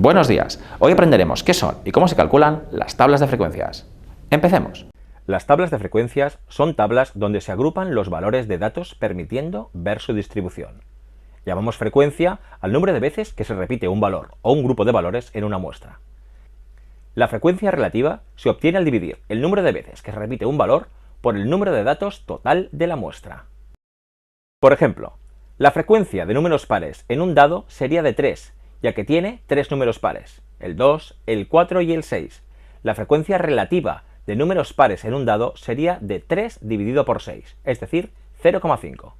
Buenos días, hoy aprenderemos qué son y cómo se calculan las tablas de frecuencias. Empecemos. Las tablas de frecuencias son tablas donde se agrupan los valores de datos permitiendo ver su distribución. Llamamos frecuencia al número de veces que se repite un valor o un grupo de valores en una muestra. La frecuencia relativa se obtiene al dividir el número de veces que se repite un valor por el número de datos total de la muestra. Por ejemplo, la frecuencia de números pares en un dado sería de 3, ya que tiene 3 números pares, el 2, el 4 y el 6. La frecuencia relativa de números pares en un dado sería de 3 dividido por 6, es decir, 0,5.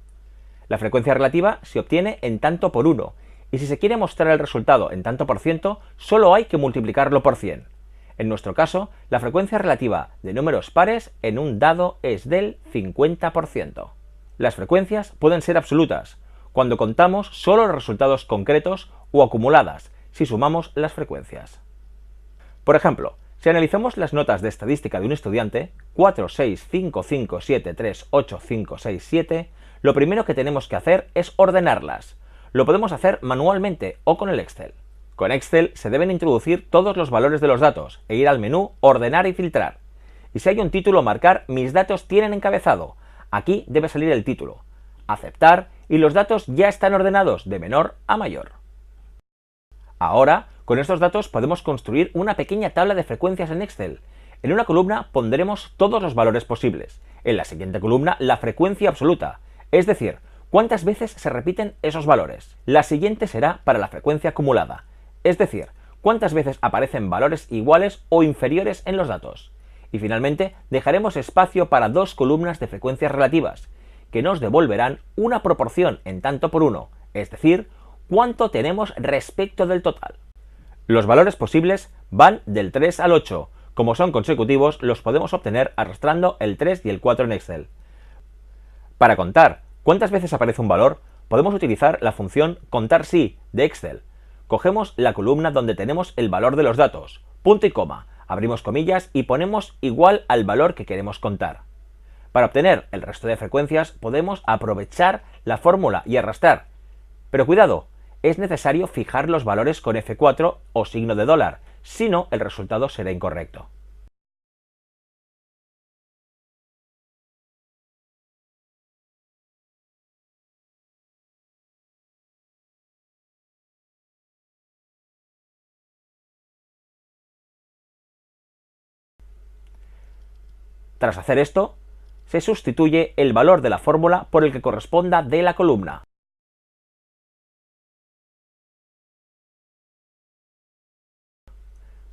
La frecuencia relativa se obtiene en tanto por 1, y si se quiere mostrar el resultado en tanto por ciento, solo hay que multiplicarlo por 100. En nuestro caso, la frecuencia relativa de números pares en un dado es del 50%. Las frecuencias pueden ser absolutas, cuando contamos solo los resultados concretos, o acumuladas, si sumamos las frecuencias. Por ejemplo, si analizamos las notas de estadística de un estudiante, 4, 6, 5, 5, 7, 3, 8, 5, 6, 7, lo primero que tenemos que hacer es ordenarlas. Lo podemos hacer manualmente o con el Excel. Con Excel se deben introducir todos los valores de los datos e ir al menú Ordenar y filtrar. Y si hay un título, marcar Mis datos tienen encabezado. Aquí debe salir el título. Aceptar y los datos ya están ordenados de menor a mayor. Ahora, con estos datos podemos construir una pequeña tabla de frecuencias en Excel. En una columna pondremos todos los valores posibles. En la siguiente columna, la frecuencia absoluta, es decir, cuántas veces se repiten esos valores. La siguiente será para la frecuencia acumulada, es decir, cuántas veces aparecen valores iguales o inferiores en los datos. Y finalmente, dejaremos espacio para dos columnas de frecuencias relativas, que nos devolverán una proporción en tanto por uno, es decir, cuánto tenemos respecto del total. Los valores posibles van del 3 al 8. Como son consecutivos, los podemos obtener arrastrando el 3 y el 4 en Excel. Para contar cuántas veces aparece un valor, podemos utilizar la función contar si de Excel. Cogemos la columna donde tenemos el valor de los datos, punto y coma, abrimos comillas y ponemos igual al valor que queremos contar. Para obtener el resto de frecuencias podemos aprovechar la fórmula y arrastrar. Pero cuidado, es necesario fijar los valores con F4 o signo de dólar, si no el resultado será incorrecto. Tras hacer esto, se sustituye el valor de la fórmula por el que corresponda de la columna.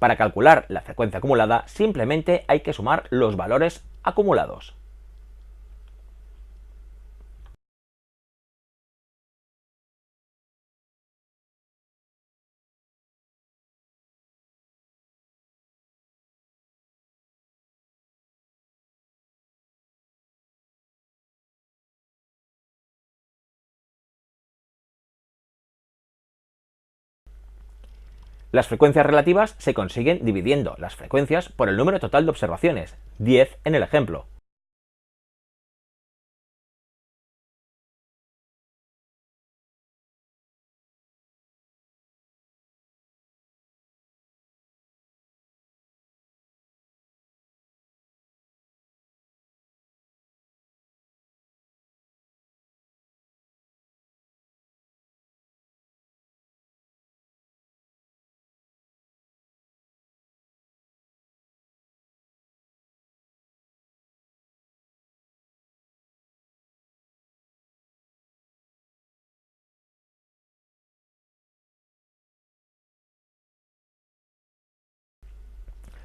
Para calcular la frecuencia acumulada, simplemente hay que sumar los valores acumulados. Las frecuencias relativas se consiguen dividiendo las frecuencias por el número total de observaciones, 10 en el ejemplo.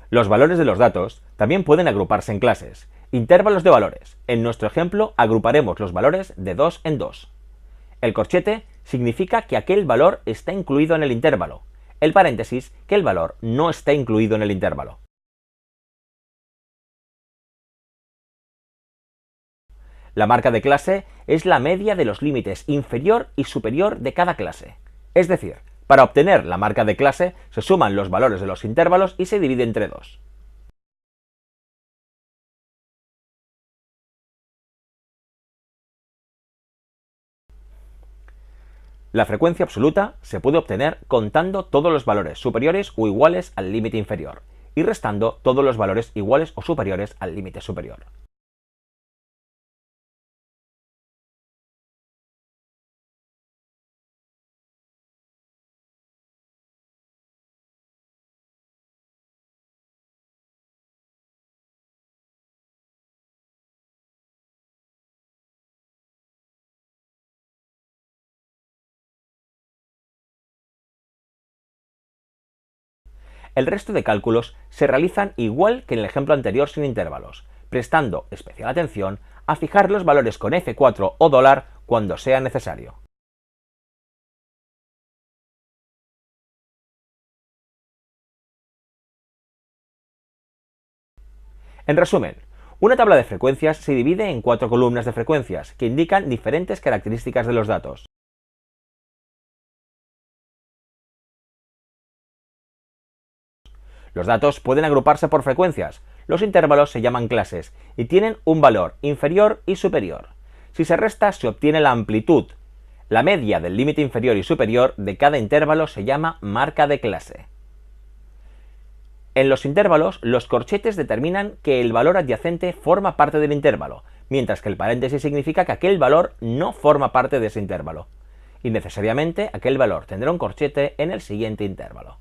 Los valores de los datos también pueden agruparse en clases, intervalos de valores. En nuestro ejemplo agruparemos los valores de 2 en 2. El corchete significa que aquel valor está incluido en el intervalo. El paréntesis, que el valor no está incluido en el intervalo. La marca de clase es la media de los límites inferior y superior de cada clase. Es decir, para obtener la marca de clase se suman los valores de los intervalos y se divide entre 2. La frecuencia absoluta se puede obtener contando todos los valores superiores o iguales al límite inferior y restando todos los valores iguales o superiores al límite superior. El resto de cálculos se realizan igual que en el ejemplo anterior sin intervalos, prestando especial atención a fijar los valores con F4 o dólar cuando sea necesario. En resumen, una tabla de frecuencias se divide en 4 columnas de frecuencias que indican diferentes características de los datos. Los datos pueden agruparse por frecuencias. Los intervalos se llaman clases y tienen un valor inferior y superior. Si se resta, se obtiene la amplitud. La media del límite inferior y superior de cada intervalo se llama marca de clase. En los intervalos, los corchetes determinan que el valor adyacente forma parte del intervalo, mientras que el paréntesis significa que aquel valor no forma parte de ese intervalo. Y necesariamente aquel valor tendrá un corchete en el siguiente intervalo.